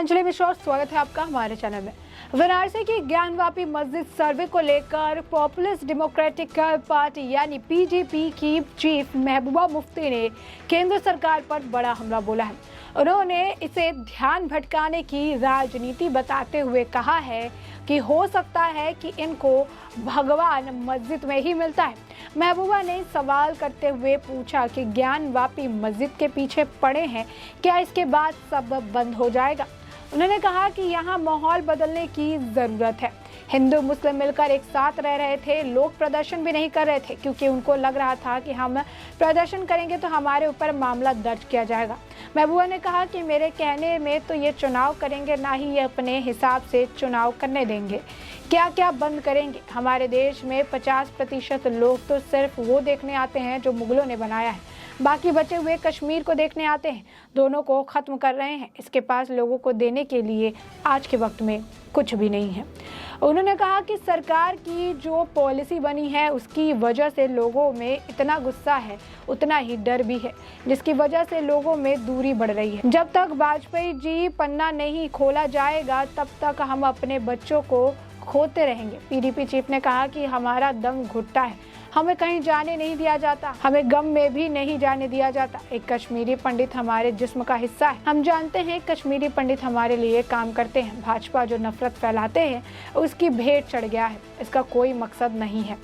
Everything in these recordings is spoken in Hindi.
अंजलि मिश्रा, स्वागत है आपका हमारे चैनल में। वाराणसी की ज्ञानवापी मस्जिद सर्वे को लेकर पॉपुलर डेमोक्रेटिक पार्टी यानी पीडीपी की चीफ महबूबा मुफ्ती ने केंद्र सरकार पर बड़ा हमला बोला है। उन्होंने इसे ध्यान भटकाने की राजनीति बताते हुए कहा है कि हो सकता है कि इनको भगवान मस्जिद में ही मिलता है। महबूबा ने सवाल करते हुए पूछा कि ज्ञानवापी मस्जिद के पीछे पड़े हैं, क्या इसके बाद सब बंद हो जाएगा? उन्होंने कहा कि यहाँ माहौल बदलने की जरूरत है। हिंदू मुस्लिम मिलकर एक साथ रह रहे थे, लोग प्रदर्शन भी नहीं कर रहे थे क्योंकि उनको लग रहा था कि हम प्रदर्शन करेंगे तो हमारे ऊपर मामला दर्ज किया जाएगा। महबूबा ने कहा कि मेरे कहने में तो ये चुनाव करेंगे, ना ही ये अपने हिसाब से चुनाव करने देंगे। क्या क्या बंद करेंगे? हमारे देश में 50% लोग तो सिर्फ वो देखने आते हैं जो मुगलों ने बनाया है, बाकी बचे हुए कश्मीर को देखने आते हैं। दोनों को खत्म कर रहे हैं। इसके पास लोगों को देने के लिए आज के वक्त में कुछ भी नहीं है। उन्होंने कहा कि सरकार की जो पॉलिसी बनी है उसकी वजह से लोगों में इतना गुस्सा है, उतना ही डर भी है, जिसकी वजह से लोगों में दूरी बढ़ रही है। जब तक वाजपेयी जी पन्ना नहीं खोला जाएगा तब तक हम अपने बच्चों को खोते रहेंगे। पीडीपी चीफ ने कहा कि हमारा दम घुटता है, हमें कहीं जाने नहीं दिया जाता, हमें गम में भी नहीं जाने दिया जाता। एक कश्मीरी पंडित हमारे जिस्म का हिस्सा है। हम जानते हैं कश्मीरी पंडित हमारे लिए काम करते हैं। भाजपा जो नफरत फैलाते हैं उसकी भेंट चढ़ गया है, इसका कोई मकसद नहीं है।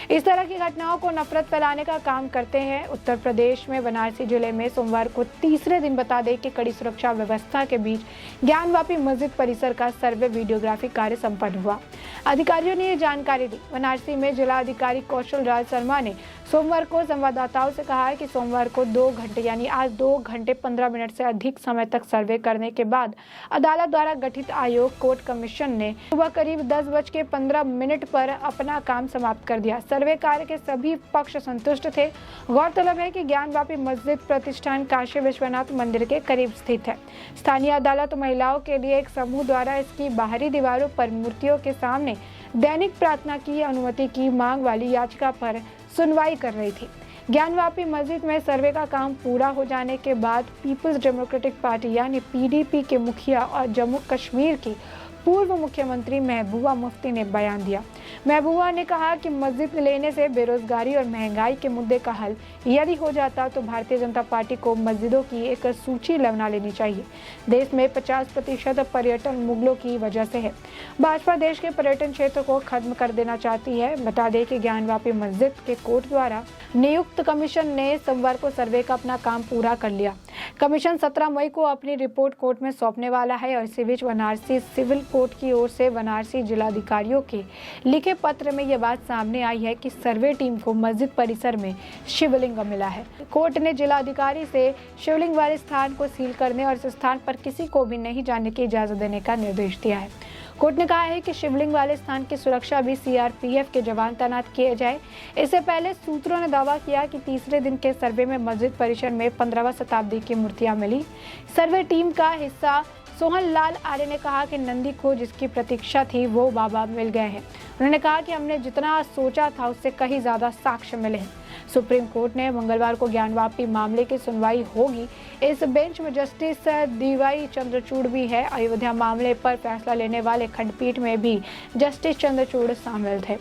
इस तरह की घटनाओं को नफरत फैलाने का काम करते हैं। उत्तर प्रदेश में वाराणसी जिले में सोमवार को तीसरे दिन बता दें कि कड़ी सुरक्षा व्यवस्था के बीच ज्ञानवापी मस्जिद परिसर का सर्वे वीडियोग्राफी कार्य संपन्न हुआ। अधिकारियों ने ये जानकारी दी। वाराणसी में जिला अधिकारी कौशल राज शर्मा ने सोमवार को संवाददाताओं से कहा है कि सोमवार को 2 घंटे यानी आज 2 घंटे 15 मिनट से अधिक समय तक सर्वे करने के बाद अदालत द्वारा गठित आयोग कोर्ट कमीशन ने सुबह करीब 10:15 पर अपना काम समाप्त कर दिया। सर्वे कार्य के सभी पक्ष संतुष्ट थे। गौरतलब है कि ज्ञानवापी मस्जिद प्रतिष्ठान काशी विश्वनाथ मंदिर के करीब स्थित है। स्थानीय अदालत महिलाओं के लिए एक समूह द्वारा इसकी बाहरी दीवारों पर मूर्तियों के सामने दैनिक प्रार्थना की अनुमति की मांग वाली याचिका पर सुनवाई कर रही थी। ज्ञानवापी मस्जिद में सर्वे का काम पूरा हो जाने के बाद पीपल्स डेमोक्रेटिक पार्टी यानी पीडीपी के मुखिया और जम्मू कश्मीर की पूर्व मुख्यमंत्री महबूबा मुफ्ती ने बयान दिया। महबूबा ने कहा कि मस्जिद लेने से बेरोजगारी और महंगाई के मुद्दे का हल यदि हो जाता तो भारतीय जनता पार्टी को मस्जिदों की एक सूची बना लेनी चाहिए। देश में 50% पर्यटन मुगलों की वजह से है। भाजपा देश के पर्यटन क्षेत्र को खत्म कर देना चाहती है। बता दें कि ज्ञानवापी मस्जिद के कोर्ट द्वारा नियुक्त कमीशन ने सोमवार को सर्वे का अपना काम पूरा कर लिया। कमीशन 17 मई को अपनी रिपोर्ट कोर्ट में सौंपने वाला है और इसी बीच वाराणसी सिविल कोर्ट की ओर से वाराणसी जिलाधिकारियों के लिखे पत्र में यह बात सामने आई है कि सर्वे टीम को मस्जिद परिसर में शिवलिंग मिला है। कोर्ट ने जिलाधिकारी से शिवलिंग वाले स्थान को सील करने और इस स्थान पर किसी को भी नहीं जाने की इजाजत देने का निर्देश दिया है। कोर्ट ने कहा है कि शिवलिंग वाले स्थान की सुरक्षा भी सीआरपीएफ के जवान तैनात किए जाए। इससे पहले सूत्रों ने दावा किया कि तीसरे दिन के सर्वे में मस्जिद परिसर में 15वीं शताब्दी की मूर्तियां मिली। सर्वे टीम का हिस्सा सोहन लाल आर्य ने कहा कि नंदी को जिसकी प्रतीक्षा थी वो बाबा मिल गए हैं। उन्होंने कहा कि हमने जितना सोचा था उससे कहीं ज्यादा साक्ष्य मिले हैं। सुप्रीम कोर्ट ने मंगलवार को ज्ञानवापी मामले की सुनवाई होगी। इस बेंच में जस्टिस डीवाई चंद्रचूड़ भी है। अयोध्या मामले पर फैसला लेने वाले खंडपीठ में भी जस्टिस चंद्रचूड़ शामिल थे।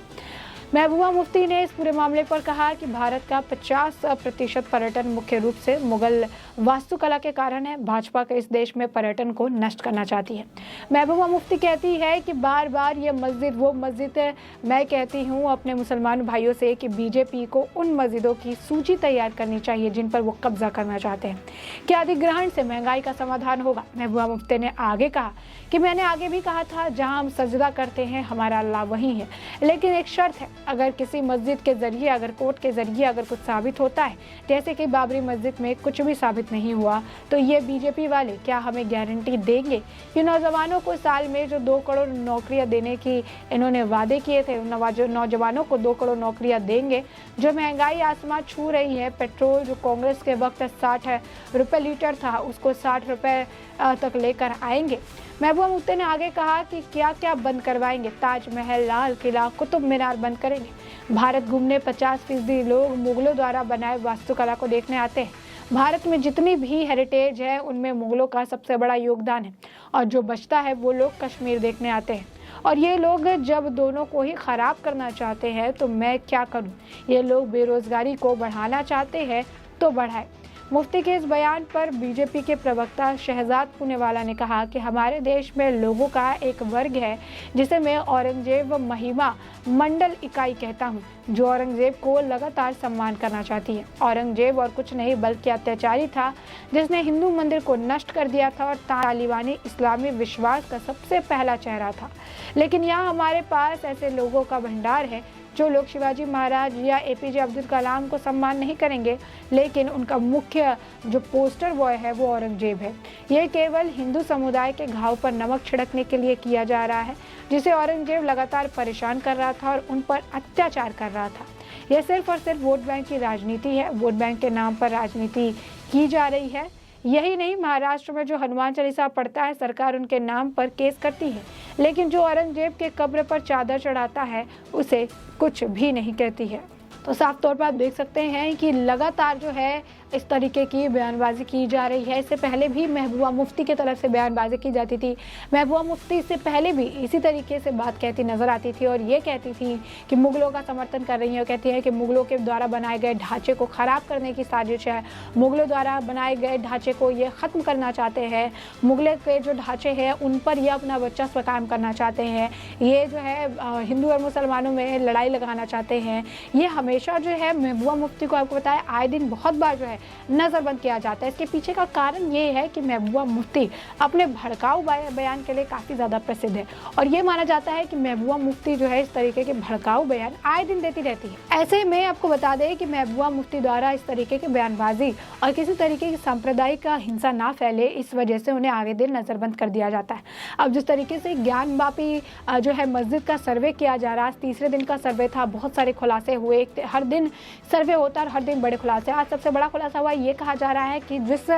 महबूबा मुफ्ती ने इस पूरे मामले पर कहा कि भारत का 50% पर्यटन मुख्य रूप से मुगल वास्तुकला के कारण है। भाजपा के इस देश में पर्यटन को नष्ट करना चाहती है। महबूबा मुफ्ती कहती है कि बार बार ये मस्जिद वो मस्जिद है। मैं कहती हूँ अपने मुसलमान भाइयों से कि बीजेपी को उन मस्जिदों की सूची तैयार करनी चाहिए जिन पर वो कब्जा करना चाहते हैं। क्या अधिग्रहण से महंगाई का समाधान होगा? महबूबा मुफ्ती ने आगे कहा कि मैंने आगे भी कहा था जहाँ हम सजदा करते हैं हमारा अल्लाह वही है, लेकिन एक शर्त है, अगर किसी मस्जिद के जरिए अगर कोर्ट के जरिए अगर कुछ साबित होता है, जैसे कि बाबरी मस्जिद में कुछ भी साबित नहीं हुआ, तो ये बीजेपी वाले क्या हमें गारंटी देंगे कि नौजवानों को साल में जो 2 करोड़ नौकरियां देने की इन्होंने वादे किए थे, नौजवानों को 2 करोड़ नौकरियां देंगे? जो महंगाई आसमान छू रही है, पेट्रोल जो कांग्रेस के वक्त 60 रुपये लीटर था उसको 60 रुपये तक लेकर आएंगे। महबूबा मुफ्ती ने आगे कहा कि क्या क्या बंद करवाएंगे? ताजमहल, लाल किला, कुतुब मीनार बंद करेंगे। भारत घूमने 50% लोग मुगलों द्वारा बनाए वास्तुकला को देखने आते हैं। भारत में जितनी भी हेरिटेज है उनमें मुगलों का सबसे बड़ा योगदान है, और जो बचता है वो लोग कश्मीर देखने आते हैं। और ये लोग जब दोनों को ही ख़राब करना चाहते हैं तो मैं क्या करूं? ये लोग बेरोज़गारी को बढ़ाना चाहते हैं तो बढ़ाए। मुफ्ती के इस बयान पर बीजेपी के प्रवक्ता शहजाद पूनेवाला ने कहा कि हमारे देश में लोगों का एक वर्ग है जिसे मैं औरंगजेब महिमा मंडल इकाई कहता हूं, जो औरंगजेब को लगातार सम्मान करना चाहती है। औरंगजेब और कुछ नहीं बल्कि अत्याचारी था जिसने हिंदू मंदिर को नष्ट कर दिया था और तालिबानी इस्लामी विश्वास का सबसे पहला चेहरा था। लेकिन यहाँ हमारे पास ऐसे लोगों का भंडार है जो लोग शिवाजी महाराज या एपीजे अब्दुल कलाम को सम्मान नहीं करेंगे, लेकिन उनका मुख्य जो पोस्टर बॉय है वो औरंगजेब है। ये केवल हिंदू समुदाय के घाव पर नमक छिड़कने के लिए किया जा रहा है, जिसे औरंगजेब लगातार परेशान कर रहा था और उन पर अत्याचार कर रहा था। यह सिर्फ और सिर्फ वोट बैंक की राजनीति है। वोट बैंक के नाम पर राजनीति की जा रही है। यही नहीं, महाराष्ट्र में जो हनुमान चालीसा पढ़ता है सरकार उनके नाम पर केस करती है, लेकिन जो औरंगजेब के कब्र पर चादर चढ़ाता है उसे कुछ भी नहीं कहती है। तो साफ तौर पर आप देख सकते हैं कि लगातार जो है इस तरीके की बयानबाजी की जा रही है। इससे पहले भी महबूबा मुफ्ती की तरफ से बयानबाजी की जाती थी। महबूबा मुफ्ती इससे पहले भी इसी तरीके से बात कहती नजर आती थी और ये कहती थी कि मुगलों का समर्थन कर रही है। कहती है कि मुगलों के द्वारा बनाए गए ढांचे को ख़राब करने की साजिश है, मुगलों द्वारा बनाए गए ढांचे को ये ख़त्म करना चाहते हैं, मुगलों के जो ढांचे हैं उन पर यह अपना वर्चस्व कायम करना चाहते हैं, ये जो है हिंदू और मुसलमानों में लड़ाई लगाना चाहते हैं। ये हमेशा जो है महबूबा मुफ्ती को आपको बताया आए दिन बहुत बार जो है नज़रबंद किया जाता है। इसके पीछे का कारण ये है कि महबूबा मुफ्ती अपने भड़काऊ बयान के लिए काफ़ी ज़्यादा प्रसिद्ध है और ये माना जाता है कि महबूबा मुफ्ती जो है इस तरीके के भड़काऊ बयान आए दिन देती रहती है। ऐसे में आपको बता दें कि महबूबा मुफ्ती द्वारा इस तरीके के बयानबाजी और किसी तरीके की सांप्रदायिक हिंसा ना फैले, इस वजह से उन्हें आगे दिन नज़रबंद कर दिया जाता है। अब जिस तरीके से ज्ञानवापी जो है मस्जिद का सर्वे किया जा रहा है, तीसरे दिन का सर्वे था, बहुत सारे खुलासे हुए, हर दिन सर्वे होता है और हर दिन बड़े खुलासे। आज सबसे बड़ा खुलासा हुआ, ये कहा जा रहा है कि जिस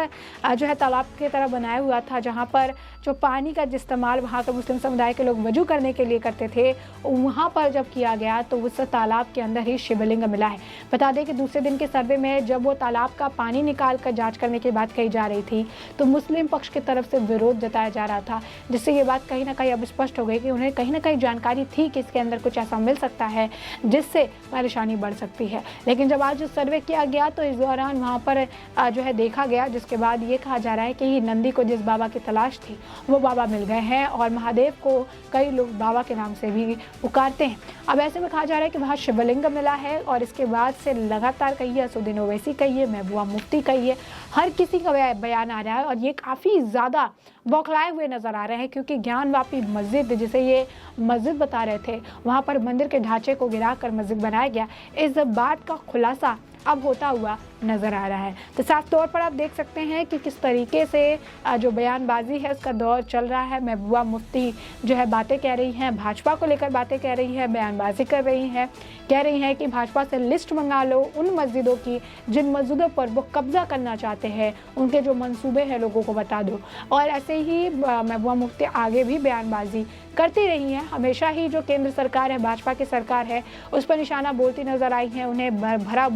जो है तालाब की तरह बनाया हुआ था, जहाँ पर जो पानी का इस्तेमाल वहाँ के मुस्लिम समुदाय के लोग वजू करने के लिए करते थे, वहाँ पर जब किया गया तो उस तालाब के अंदर ही शिवलिंग मिला है। बता दें कि दूसरे दिन के सर्वे में जब वो तालाब का पानी निकाल कर जाँच करने की बात कही जा रही थी तो मुस्लिम पक्ष की तरफ से विरोध जताया जा रहा था, जिससे ये बात कहीं ना कहीं अब स्पष्ट हो गई कि उन्हें कहीं ना कहीं जानकारी थी कि इसके अंदर कुछ ऐसा मिल सकता है जिससे परेशानी बढ़ सकती है। लेकिन जब आज सर्वे किया गया तो इस दौरान वहाँ पर जो है देखा गया, जिसके बाद ये कहा जा रहा है कि नंदी को जिस बाबा की तलाश थी वो बाबा मिल गए हैं और महादेव को कई लोग बाबा के नाम से भी पुकारते हैं। अब ऐसे में कहा जा रहा है कि वहाँ शिवलिंग मिला है और इसके बाद से लगातार कहिए असुद्दीन ओवैसी कहिए, महबूबा मुफ्ती कहिए, हर किसी का बयान आ रहा है और ये काफ़ी ज़्यादा बौखलाए हुए नज़र आ रहे हैं, क्योंकि ज्ञानवापी मस्जिद जिसे ये मस्जिद बता रहे थे, वहाँ पर मंदिर के ढांचे को गिरा कर मस्जिद बनाया गया। इस बात का खुलासा अब होता हुआ नज़र आ रहा है। तो साफ तौर पर आप देख सकते हैं कि किस तरीके से जो बयानबाजी है उसका दौर चल रहा है। महबूबा मुफ्ती जो है बातें कह रही हैं, भाजपा को लेकर बातें कह रही है, बयानबाजी कर रही हैं, कह रही हैं कि भाजपा से लिस्ट मंगा लो उन मस्जिदों की जिन मस्जिदों पर वो कब्जा करना चाहते हैं, उनके जो मंसूबे हैं लोगों को बता दो। और ऐसे ही महबूबा मुफ्ती आगे भी बयानबाजी करती रही हैं। हमेशा ही जो केंद्र सरकार है, भाजपा की सरकार है, उस पर निशाना बोलती नज़र आई हैं, उन्हें भला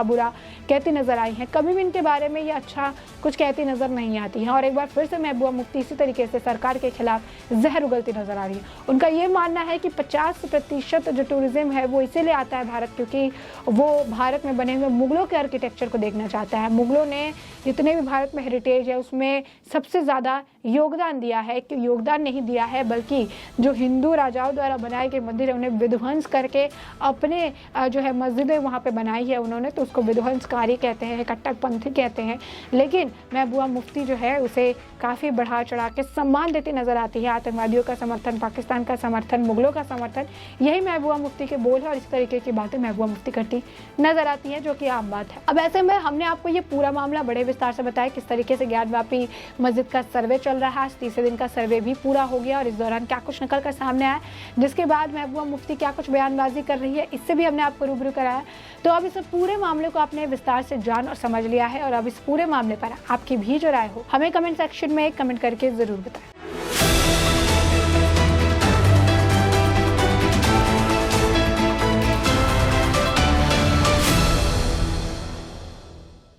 बुरा कहती नज़र आई हैं। कभी भी इनके बारे में ये अच्छा कुछ कहती नज़र नहीं आती हैं और एक बार फिर से महबूबा मुफ्ती इसी तरीके से सरकार के खिलाफ जहर उगलती नज़र आ रही है। उनका ये मानना है कि 50% जो टूरिज़्म है वो इसीलिए आता है भारत, क्योंकि वो भारत में बने हुए मुगलों के आर्किटेक्चर को देखना चाहता है। मुगलों ने जितने भी भारत में हेरिटेज है उसमें सबसे ज़्यादा योगदान दिया है, कि योगदान नहीं दिया है बल्कि जो हिंदू राजाओं द्वारा बनाए गए मंदिर है उन्हें विध्वंस करके अपने जो है मस्जिदें वहाँ पे बनाई है उन्होंने, तो उसको विध्वंसकारी कहते हैं, कट्टरपंथी कहते हैं। लेकिन महबूबा मुफ्ती जो है उसे काफ़ी बढ़ा चढ़ा के सम्मान देती नज़र आती है। आतंकवादियों का समर्थन, पाकिस्तान का समर्थन, मुगलों का समर्थन, यही महबूबा मुफ्ती के बोल है और इस तरीके की बातें महबूबा मुफ्ती करती नज़र आती हैं, जो कि आम बात है। अब ऐसे में हमने आपको ये पूरा मामला बड़े विस्तार से बताया किस तरीके से ज्ञानवापी मस्जिद का सर्वे चल रहा है। तीसरे दिन का सर्वे भी पूरा हो गया और इस दौरान क्या कुछ निकल कर सामने आया, जिसके बाद महबूबा मुफ्ती क्या कुछ बयानबाजी कर रही है, इससे भी हमने आपको रूबरू कराया। तो अब इस पूरे मामले को आपने विस्तार से जान और समझ लिया है और अब इस पूरे मामले पर आपकी भी जो राय हो हमें कमेंट सेक्शन में कमेंट करके ज़रूर बताएं।